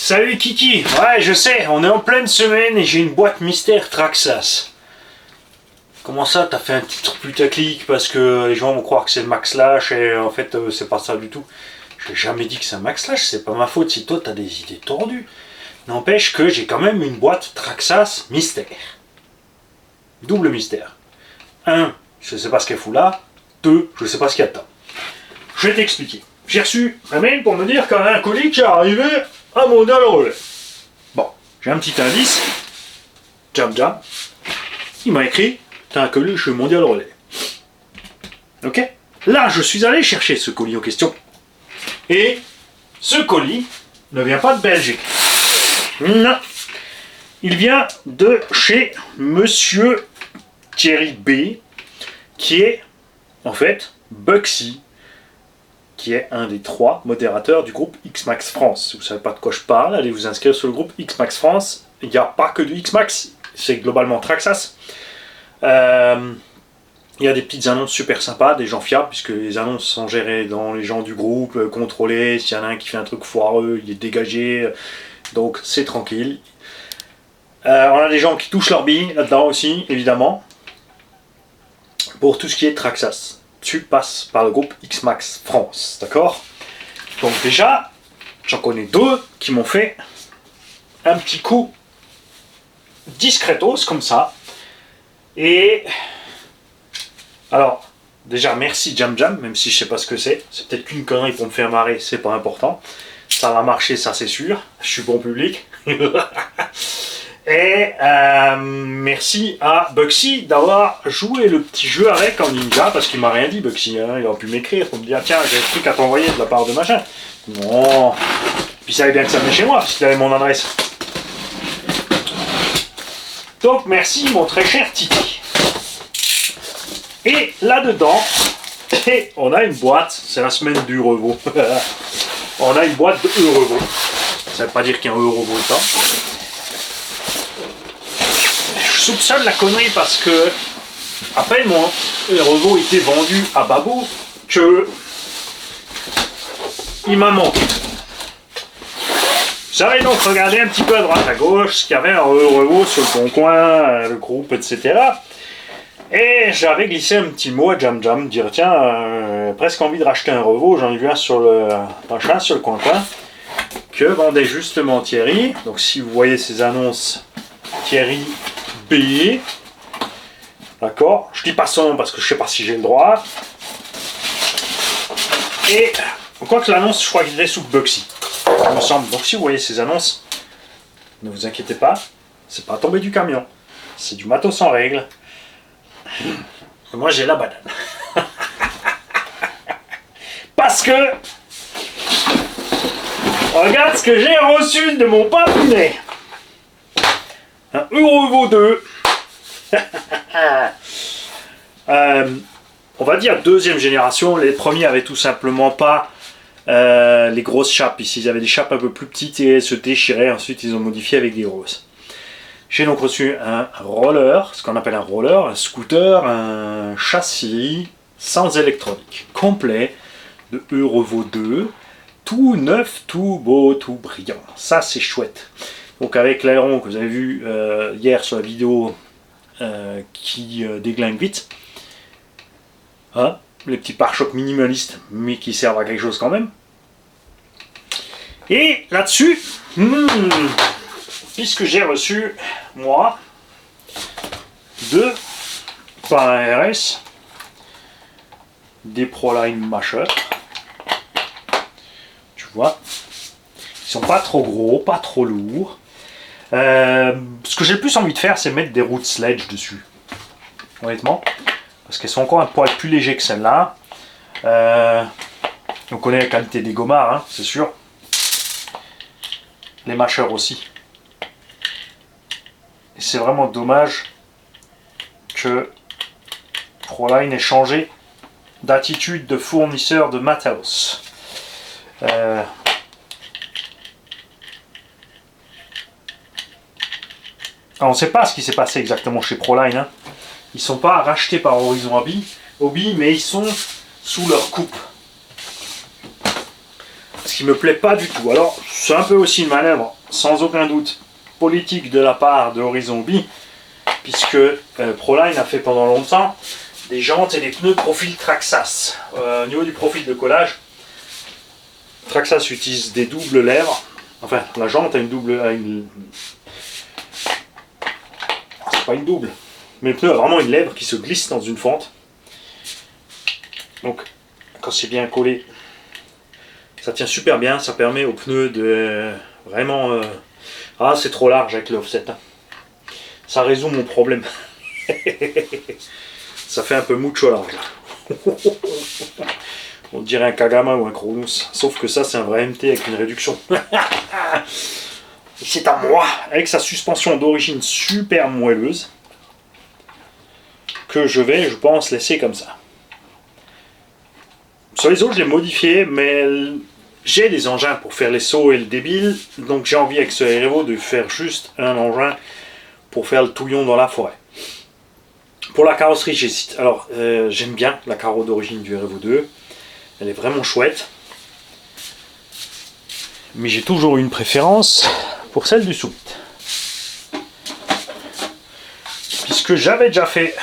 Salut Kiki. Ouais, je sais, on est en pleine semaine et j'ai une boîte mystère Traxxas. Comment ça, t'as fait un titre putaclic parce que les gens vont croire que c'est le Max Slash et en fait c'est pas ça du tout. Je n'ai jamais dit que c'est un Max Slash, c'est pas ma faute si toi t'as des idées tordues. N'empêche que j'ai quand même une boîte Traxxas mystère. Double mystère. 1, je sais pas ce qu'elle fout là. 2, je sais pas ce qu'il y a dedans. Je vais t'expliquer. J'ai reçu un mail pour me dire qu'il y avait un colis qui est arrivé à Mondial Relais. Bon, j'ai un petit indice. Jam Jam. Il m'a écrit, t'as un colis chez Mondial Relais. Ok. Là, je suis allé chercher ce colis en question. Et ce colis ne vient pas de Belgique. Non. Il vient de chez Monsieur Thierry B, qui est en fait Bugsy, qui est un des 3 modérateurs du groupe X-Max France. Si vous ne savez pas de quoi je parle, allez vous inscrire sur le groupe X-Max France. Il n'y a pas que du X-Max, c'est globalement Traxxas. Il y a des petites annonces super sympas, des gens fiables, puisque les annonces sont gérées dans les gens du groupe, contrôlées. S'il y en a un qui fait un truc foireux, il est dégagé. Donc c'est tranquille. On a des gens qui touchent leur bille là-dedans aussi, évidemment. Pour tout ce qui est Traxxas, tu passes par le groupe X-Max France, d'accord? Donc déjà, j'en connais 2 qui m'ont fait un petit coup discretos comme ça. Et alors, déjà merci Jam Jam, même si je sais pas ce que c'est. C'est peut-être qu'une connerie pour me faire marrer, c'est pas important. Ça va marcher, ça c'est sûr. Je suis bon public. Et merci à Bugsy d'avoir joué le petit jeu avec en ninja, parce qu'il m'a rien dit Bugsy, hein. Il aurait pu m'écrire pour me dire tiens j'ai un truc à t'envoyer de la part de machin. Non. Puis il savait bien que ça venait chez moi, puisqu'il avait mon adresse. Donc merci mon très cher Titi. Et là-dedans, on a une boîte, c'est la semaine du Eurevaux. On a une boîte de Eurevaux. Ça veut pas dire qu'il y a un Eurevaux dedans. Je soupçonne la connerie parce que à peine mon Eurevaux était vendu à Babou que il m'a manqué. J'avais donc regardé un petit peu à droite à gauche ce qu'il y avait en Eurevaux sur le Bon Coin, le groupe, etc. Et j'avais glissé un petit mot à Jam Jam, dire tiens, presque envie de racheter un Eurevaux, j'en ai vu un sur le machin, sur le coin-coin, que vendait justement Thierry. Donc si vous voyez ces annonces, Thierry B. D'accord, je dis pas son nom parce que je sais pas si j'ai le droit. Et quoi que l'annonce, je crois qu'il est sous Bugsy, il me semble. Donc si vous voyez ces annonces, ne vous inquiétez pas, c'est pas tombé du camion, c'est du matos en règle. Et moi j'ai la banane. Parce que regarde ce que j'ai reçu de mon papounet. Un Eurevaux 2. On va dire 2e génération. Les premiers avaient tout simplement pas les grosses chapes. Ici ils avaient des chapes un peu plus petites et elles se déchiraient. Ensuite ils ont modifié avec des roses. J'ai donc reçu un roller, ce qu'on appelle un roller, un scooter, un châssis sans électronique, complet de Eurevaux 2, tout neuf, tout beau, tout brillant. Ça c'est chouette. Donc avec l'aileron que vous avez vu hier sur la vidéo qui déglingue vite, hein, les petits pare-chocs minimalistes mais qui servent à quelque chose quand même. Et là-dessus, puisque j'ai reçu, moi, 2 par un RS, des Proline Masher. Tu vois, ils sont pas trop gros, pas trop lourds. Ce que j'ai le plus envie de faire, c'est mettre des roues de sledge dessus. Honnêtement, parce qu'elles sont encore un poil plus légers que celles-là. On connaît la qualité des gommards, hein, c'est sûr. Les mâcheurs aussi. Et c'est vraiment dommage que Proline ait changé d'attitude de fournisseur de matos. On ne sait pas ce qui s'est passé exactement chez Proline. Hein. Ils ne sont pas rachetés par Horizon Hobby, mais ils sont sous leur coupe. Ce qui me plaît pas du tout. Alors, c'est un peu aussi une manœuvre sans aucun doute politique de la part de Horizon Hobby, puisque Proline a fait pendant longtemps des jantes et des pneus profil Traxxas. Au niveau du profil de collage, Traxxas utilise des doubles lèvres. Enfin, la jante a une double... C'est pas une double, mais le pneu a vraiment une lèvre qui se glisse dans une fente. Donc, quand c'est bien collé, ça tient super bien. Ça permet au pneu de vraiment... Ah, c'est trop large avec l'offset. Hein. Ça résout mon problème. Ça fait un peu mucho large. On dirait un Kagama ou un Kronos. Sauf que ça, c'est un vrai MT avec une réduction. C'est à moi, avec sa suspension d'origine super moelleuse, que je vais, je pense, laisser comme ça. Sur les autres, je l'ai modifié, mais j'ai des engins pour faire les sauts et le débile, donc j'ai envie avec ce Revo de faire juste un engin pour faire le touillon dans la forêt. Pour la carrosserie, j'hésite. Alors, j'aime bien la carreau d'origine du Revo 2, elle est vraiment chouette, mais j'ai toujours eu une préférence pour celle du Summit. Puisque j'avais déjà fait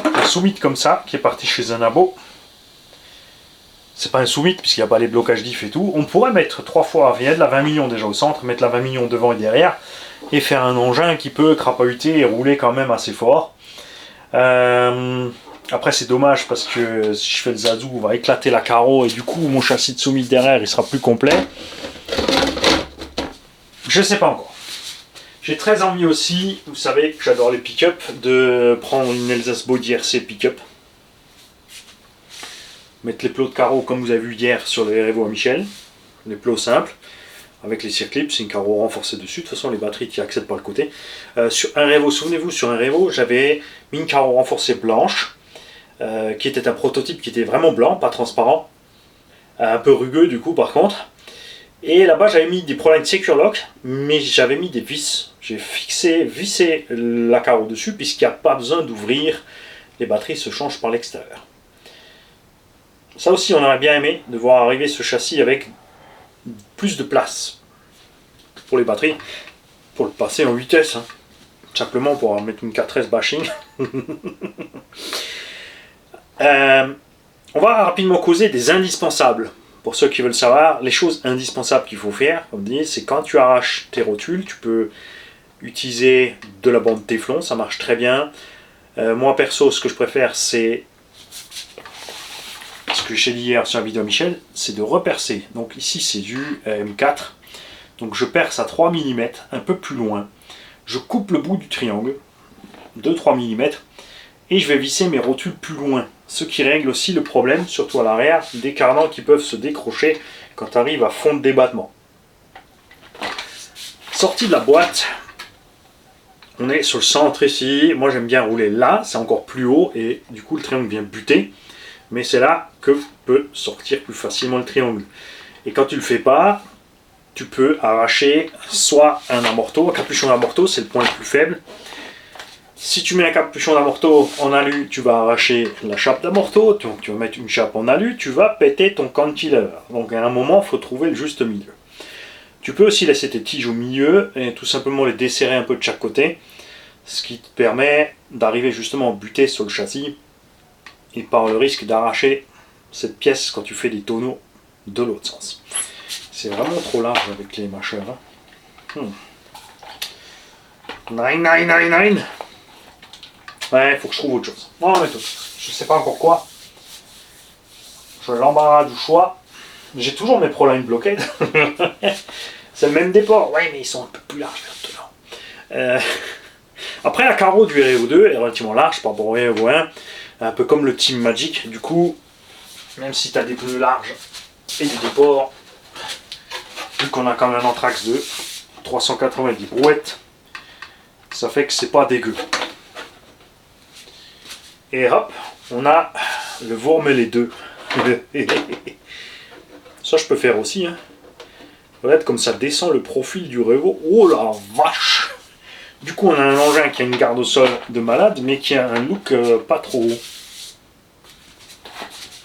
un Summit comme ça, qui est parti chez un abo. C'est pas un Summit puisqu'il n'y a pas les blocages diff et tout. On pourrait mettre 3 fois, il y a de la 20 millions déjà au centre, mettre la 20 millions devant et derrière, et faire un engin qui peut crapahuter et rouler quand même assez fort. Après c'est dommage parce que si je fais le Zazu, on va éclater la carreau et du coup mon châssis de Summit derrière il sera plus complet. Je sais pas encore. J'ai très envie aussi, vous savez que j'adore les pick-up, de prendre une Elsace Body RC pick-up. Mettre les plots de carreau comme vous avez vu hier sur le Revo à Michel. Les plots simples, avec les circlips, c'est une carreau renforcée dessus. De toute façon les batteries qui accèdent par le côté. Sur un Revo, souvenez-vous, sur un Revo, j'avais mis une carreau renforcée blanche, qui était un prototype qui était vraiment blanc, pas transparent. Un peu rugueux du coup par contre. Et là-bas j'avais mis des Proline Secure Lock, mais j'avais mis des vis. J'ai vissé la carreau dessus puisqu'il n'y a pas besoin d'ouvrir. Les batteries se changent par l'extérieur. Ça aussi on aurait bien aimé de voir arriver ce châssis avec plus de place pour les batteries, pour le passer en vitesse. Hein. Simplement pour mettre une 4S bashing. On va rapidement causer des indispensables. Pour ceux qui veulent savoir, les choses indispensables qu'il faut faire, comme dit, c'est quand tu arraches tes rotules, tu peux utiliser de la bande Téflon, ça marche très bien. Moi perso, ce que je préfère, c'est ce que j'ai dit hier sur la vidéo Michel, c'est de repercer. Donc ici c'est du M4, donc je perce à 3 mm, un peu plus loin. Je coupe le bout du triangle, 2-3 mm, et je vais visser mes rotules plus loin. Ce qui règle aussi le problème, surtout à l'arrière, des carnans qui peuvent se décrocher quand tu arrives à fond de débattement. Sortie de la boîte, on est sur le centre ici. Moi j'aime bien rouler là, c'est encore plus haut et du coup le triangle vient buter. Mais c'est là que peut sortir plus facilement le triangle. Et quand tu le fais pas, tu peux arracher soit un amorto. Un capuchon d'amorto, c'est le point le plus faible. Si tu mets un capuchon d'amorto en alu, tu vas arracher la chape d'amorto. Donc tu vas mettre une chape en alu, tu vas péter ton cantilever. Donc à un moment, il faut trouver le juste milieu. Tu peux aussi laisser tes tiges au milieu et tout simplement les desserrer un peu de chaque côté. Ce qui te permet d'arriver justement à buter sur le châssis et par le risque d'arracher cette pièce quand tu fais des tonneaux de l'autre sens. C'est vraiment trop large avec les mâcheurs. Hein. 9. Ouais, faut que je trouve autre chose. Non, mais tout. Je sais pas encore quoi. Je l'embarras du choix. J'ai toujours mes Proline Blockade. C'est le même déport. Ouais, mais ils sont un peu plus larges maintenant. Après, la carreau du Revo 2 est relativement large par rapport au Revo 1. Un peu comme le Team Magic. Du coup, même si tu as des pneus larges et du déport, vu qu'on a quand même un Anthrax 2, 390 brouettes, ça fait que c'est pas dégueu. Et hop, on a le Vourmelet 2. Ça, je peux faire aussi. Hein. Regarde comme ça descend le profil du Revo. Oh la vache! Du coup, on a un engin qui a une garde au sol de malade, mais qui a un look pas trop haut.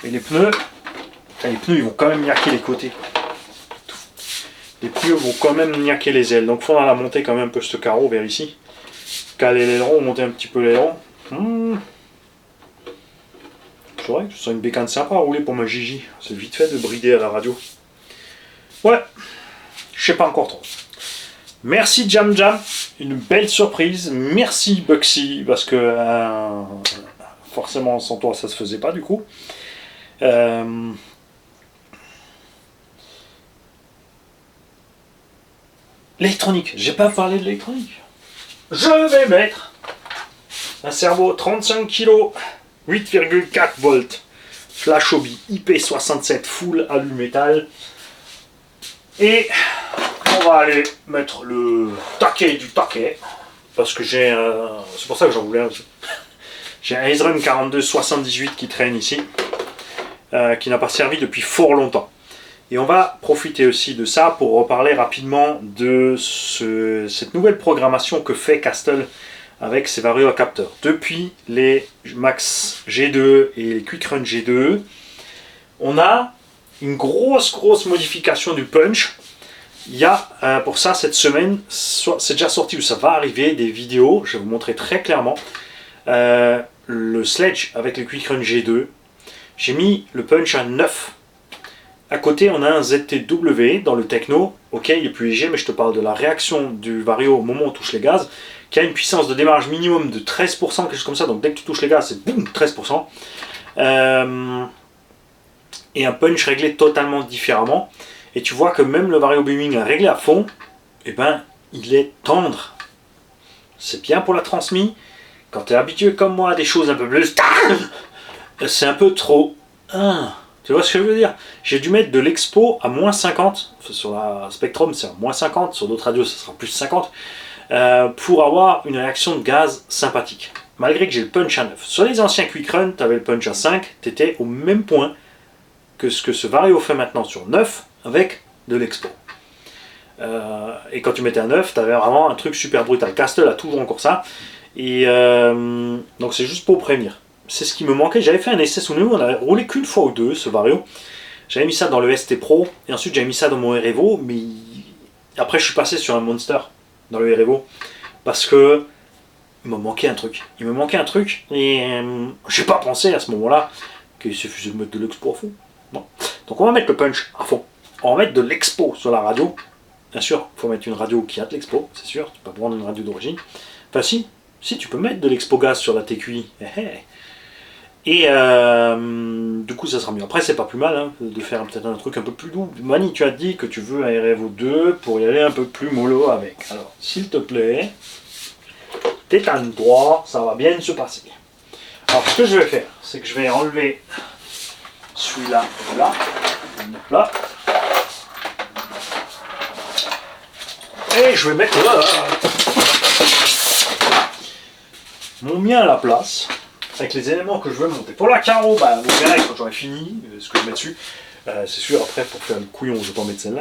Et les pneus ils vont quand même niaquer les côtés. Les pneus vont quand même niaquer les ailes. Donc il faudra la monter quand même un peu ce carreau vers ici. Caler l'aileron, monter un petit peu l'aileron. C'est vrai que ce serait une bécane sympa à rouler pour ma Gigi. C'est vite fait de brider à la radio. Ouais, je sais pas encore trop. Merci Jam Jam, une belle surprise. Merci Buxy, parce que forcément sans toi ça se faisait pas du coup. L'électronique, j'ai pas parlé de l'électronique. Je vais mettre un cerveau 35 kg, 8,4 volts, flash Obi IP67 full alu métal. Et on va aller mettre le taquet du taquet, parce que j'ai c'est pour ça que j'en voulais un aussi. J'ai un Ezrum 4278 qui traîne ici, qui n'a pas servi depuis fort longtemps. Et on va profiter aussi de ça pour reparler rapidement de cette nouvelle programmation que fait Castle avec ses variocapteurs. Depuis les Max G2 et les Quick Run G2, on a une grosse modification du punch. Il y a pour ça cette semaine, c'est déjà sorti ou ça va arriver, des vidéos, je vais vous montrer très clairement. Le Sledge avec le Quick Run G2, j'ai mis le punch à 9. À côté, on a un ZTW dans le techno. Ok, il est plus léger, mais je te parle de la réaction du vario au moment où on touche les gaz, qui a une puissance de démarrage minimum de 13%, quelque chose comme ça. Donc dès que tu touches les gaz, c'est boum, 13%. Et un punch réglé totalement différemment. Et tu vois que même le vario beaming réglé à fond, eh ben, il est tendre. C'est bien pour la transmis. Quand tu es habitué comme moi à des choses un peu plus, c'est un peu trop. Tu vois ce que je veux dire? J'ai dû mettre de l'expo à moins 50. Sur la Spectrum, c'est à moins 50. Sur d'autres radios, ça sera plus 50. Pour avoir une réaction de gaz sympathique. Malgré que j'ai le punch à 9. Sur les anciens Quick Run, tu avais le punch à 5. Tu étais au même point que ce que ce vario fait maintenant sur 9 avec de l'expo. Et quand tu mettais à 9, tu avais vraiment un truc super brutal. Castle a toujours encore ça. Et donc c'est juste pour prévenir. C'est ce qui me manquait. J'avais fait un essai sous nous, on avait roulé qu'une fois ou deux ce vario. J'avais mis ça dans le ST Pro et ensuite j'avais mis ça dans mon Erevo, mais après je suis passé sur un Monster dans le Erevo parce que il me manquait un truc. Il me manquait un truc et j'ai pas pensé à ce moment-là qu'il suffisait de mettre de l'expo à fond. Bon. Donc on va mettre le punch à fond. On va mettre de l'expo sur la radio. Bien sûr, il faut mettre une radio qui a de l'expo, c'est sûr. Tu peux pas prendre une radio d'origine. Enfin si tu peux mettre de l'expo gaz sur la TQI. Et du coup ça sera mieux. Après c'est pas plus mal de faire peut-être un truc un peu plus doux. Mani, tu as dit que tu veux un RFO 2 pour y aller un peu plus mollo avec. Alors s'il te plaît, t'étales droit, ça va bien se passer. Alors ce que je vais faire, c'est que je vais enlever celui-là et là. Et je vais mettre mon mien à la place. Avec les éléments que je veux monter. Pour la carreau, vous verrez quand j'aurai fini ce que je mets dessus. C'est sûr, après, pour faire le couillon, je ne vais pas mettre celle-là.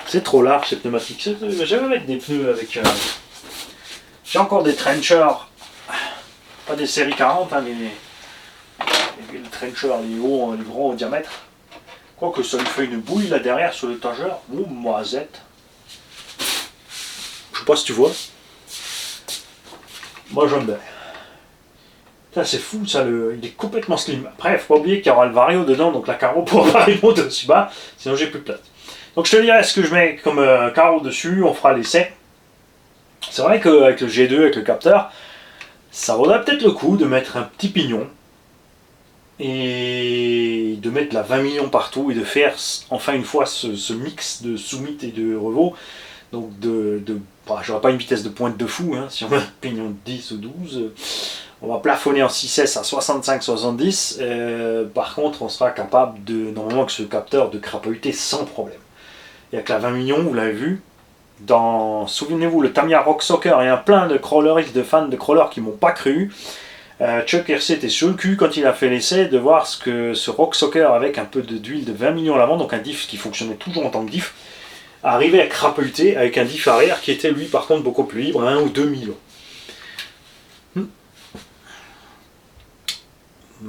C'est trop large, ces pneumatiques. Je vais mettre des pneus avec... J'ai encore des trenchers. Pas des séries 40, mais les trenchers, les hauts, les grands au diamètre. Quoique ça lui fait une bouille là derrière sur l'étagère. Oh, moisette. Je sais pas si tu vois. Moi, j'aime bien. C'est fou ça, il est complètement slim. Après, il ne faut pas oublier qu'il y aura le vario dedans, donc la carreau pourra pas aller monter dessus bas, sinon j'ai plus de place. Donc je te dirai ce que je mets comme carreau dessus, on fera l'essai. C'est vrai qu'avec le G2, avec le capteur, ça vaudrait peut-être le coup de mettre un petit pignon et de mettre la 20 millions partout et de faire enfin une fois ce mix de Summit et de Revo. Donc j'aurais pas une vitesse de pointe de fou, si on a un pignon de 10 ou 12. On va plafonner en 6S à 65-70. Par contre, on sera capable normalement que ce capteur, de crapahuter sans problème. Il n'y a que la 20 millions, vous l'avez vu. Souvenez-vous, le Tamiya Rock Soccer, il y a plein de crawleristes, de fans de crawlers qui m'ont pas cru. Chuck RC était sur le cul quand il a fait l'essai de voir ce que ce Rock Soccer avec un peu d'huile de 20 millions à l'avant, donc un diff qui fonctionnait toujours en tant que diff, arrivait à crapahuter avec un diff arrière qui était lui par contre beaucoup plus libre, 1 ou 2 millions.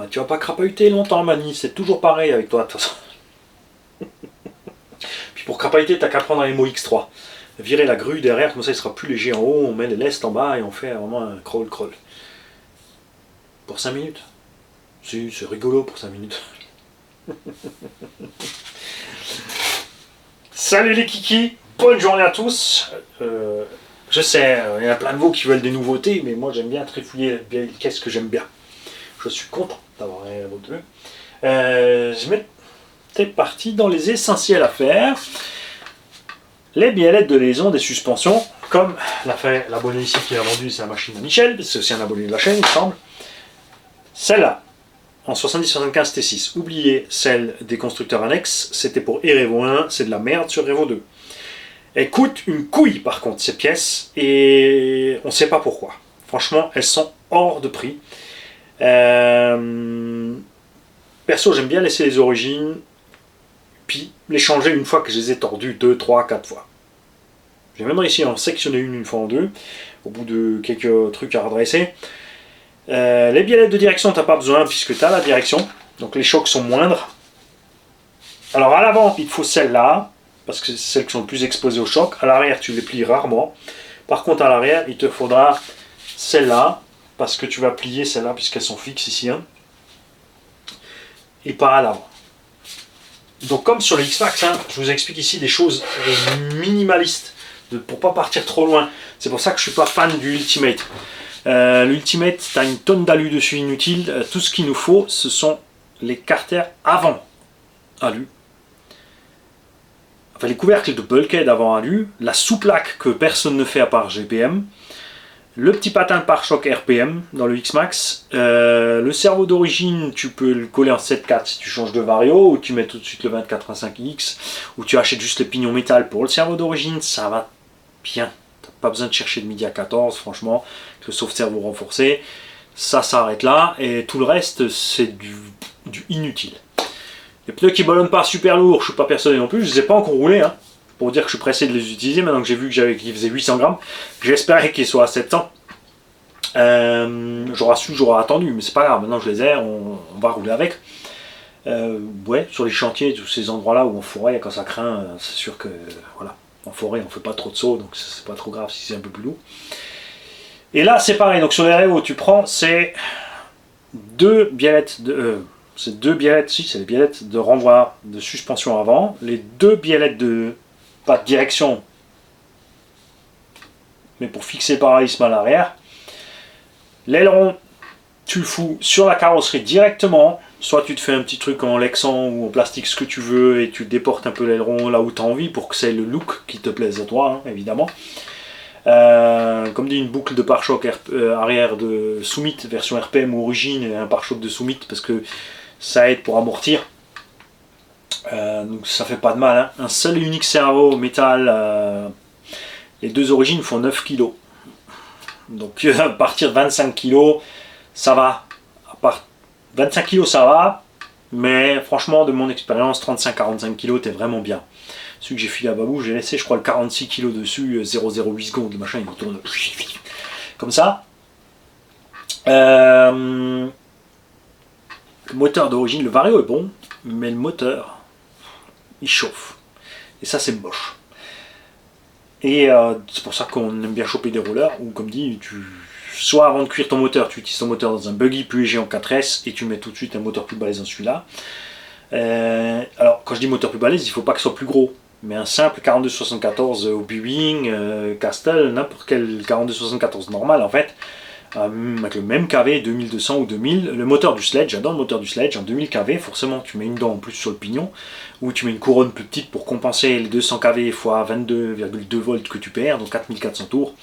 Tu vas pas crapahuter longtemps, Mani, c'est toujours pareil avec toi de toute façon. Puis Pour crapailler, t'as qu'à prendre un MOX3. Virer la grue derrière, comme ça il sera plus léger en haut, on met les lestes en bas et on fait vraiment un crawl. Pour 5 minutes. Si, c'est rigolo pour 5 minutes. Salut les kikis, bonne journée à tous. Je sais, il y en a plein de vous qui veulent des nouveautés, mais moi j'aime bien trifouiller. Qu'est-ce que j'aime bien? Je suis content d'avoir un Erevo 2. Je m'étais parti dans les essentiels à faire. Les biellettes de liaison des suspensions, comme l'a fait l'abonné ici qui a vendu sa machine à Michel, c'est aussi un abonné de la chaîne, il me semble. Celle-là, en 70-75 T6, oubliez celle des constructeurs annexes, c'était pour Erevo 1, c'est de la merde sur Erevo 2. Elles coûtent une couille par contre ces pièces, et on ne sait pas pourquoi. Franchement, elles sont hors de prix. Perso, j'aime bien laisser les origines, puis les changer une fois que je les ai tordues 2, 3, 4 fois. J'ai même réussi à en sectionner une fois en deux, au bout de quelques trucs à redresser. Les biellettes de direction, t'as pas besoin puisque tu as la direction, donc les chocs sont moindres. Alors à l'avant, il te faut celle-là, parce que c'est celles qui sont le plus exposées au choc. À l'arrière, tu les plies rarement. Par contre, à l'arrière, il te faudra celle-là, parce que tu vas plier celle-là, puisqu'elles sont fixes ici. Hein, et pas à l'avant. Donc comme sur le X-Max, hein, je vous explique ici des choses minimalistes, pour ne pas partir trop loin. C'est pour ça que je ne suis pas fan du Ultimate. L'Ultimate, tu as une tonne d'alu dessus inutile. Tout ce qu'il nous faut, ce sont les carters avant alu. Enfin, les couvercles de bulkhead avant alu, la sous-plaque que personne ne fait à part GPM, le petit patin de pare-choc RPM dans le X-Max, le cerveau d'origine, tu peux le coller en 7/4 si tu changes de vario, ou tu mets tout de suite le 24-25X, ou tu achètes juste les pignons métal pour le cerveau d'origine, ça va bien. T'as pas besoin de chercher de midi à 14, franchement, le sauve-cerveau renforcé, ça s'arrête là, et tout le reste, c'est du inutile. Les pneus qui ballonnent pas super lourds, je suis pas persuadé non plus, je les ai pas encore roulés, hein, pour dire que je suis pressé de les utiliser, maintenant que j'ai vu qu'ils faisaient 800 grammes, j'espérais qu'ils soient à 700. J'aurais su, j'aurais attendu, mais c'est pas grave, maintenant je les ai, on va rouler avec. Ouais, sur les chantiers, tous ces endroits-là où en forêt, quand ça craint, c'est sûr que, voilà, en forêt on fait pas trop de sauts, donc c'est pas trop grave si c'est un peu plus lourd. Et là c'est pareil, donc sur les Erevo tu prends, c'est deux biellettes de... c'est deux biellettes, si c'est les biellettes de renvoi de suspension avant, les deux biellettes de, pas de direction, mais pour fixer le paralysme à l'arrière. L'aileron, tu le fous sur la carrosserie directement, soit tu te fais un petit truc en lexan ou en plastique, ce que tu veux, et tu déportes un peu l'aileron là où tu as envie pour que c'est le look qui te plaise à toi, hein, évidemment. Comme dit, une boucle de pare-choc arrière de Summit version RPM ou origine, et un pare-choc de Summit parce que ça aide pour amortir. Donc ça fait pas de mal. Hein. Un seul et unique cerveau métal, les deux origines font 9 kg. Donc à partir de 25 kg, ça va. À part 25 kg, ça va. Mais franchement, de mon expérience, 35-45 kg, t'es vraiment bien. Celui que j'ai filé à Babou, j'ai laissé, je crois, le 46 kg dessus, 0,08 secondes. Le machin, il tourne comme ça. Le moteur d'origine, le Vario est bon, mais le moteur, il chauffe. Et ça, c'est moche. Et c'est pour ça qu'on aime bien choper des rouleurs, ou comme dit, soit avant de cuire ton moteur, tu utilises ton moteur dans un buggy plus léger en 4S, et tu mets tout de suite un moteur plus balèze dans celui-là. Alors, quand je dis moteur plus balèze, il ne faut pas que ce soit plus gros. Mais un simple 4274 au Boeing, Castle, n'importe quel 4274 normal en fait, avec le même KV 2200 ou 2000, le moteur du Sledge, j'adore le moteur du Sledge, en 2000 kV, forcément tu mets une dent en plus sur le pignon, ou tu mets une couronne plus petite pour compenser les 200 kV x 22,2 volts que tu perds, donc 4400 tours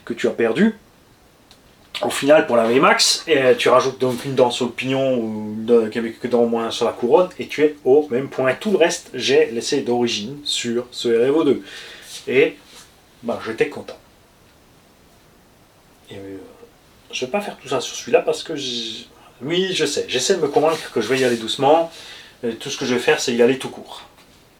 que tu as perdu. Au final, pour la VMAX, tu rajoutes donc une dent sur le pignon ou quelques dents au moins sur la couronne et tu es au même point. Tout le reste, j'ai laissé d'origine sur ce Erevo 2. Et bah, j'étais content. Et je ne vais pas faire tout ça sur celui-là parce que, oui, je sais, j'essaie de me convaincre que je vais y aller doucement. Et tout ce que je vais faire, c'est y aller tout court.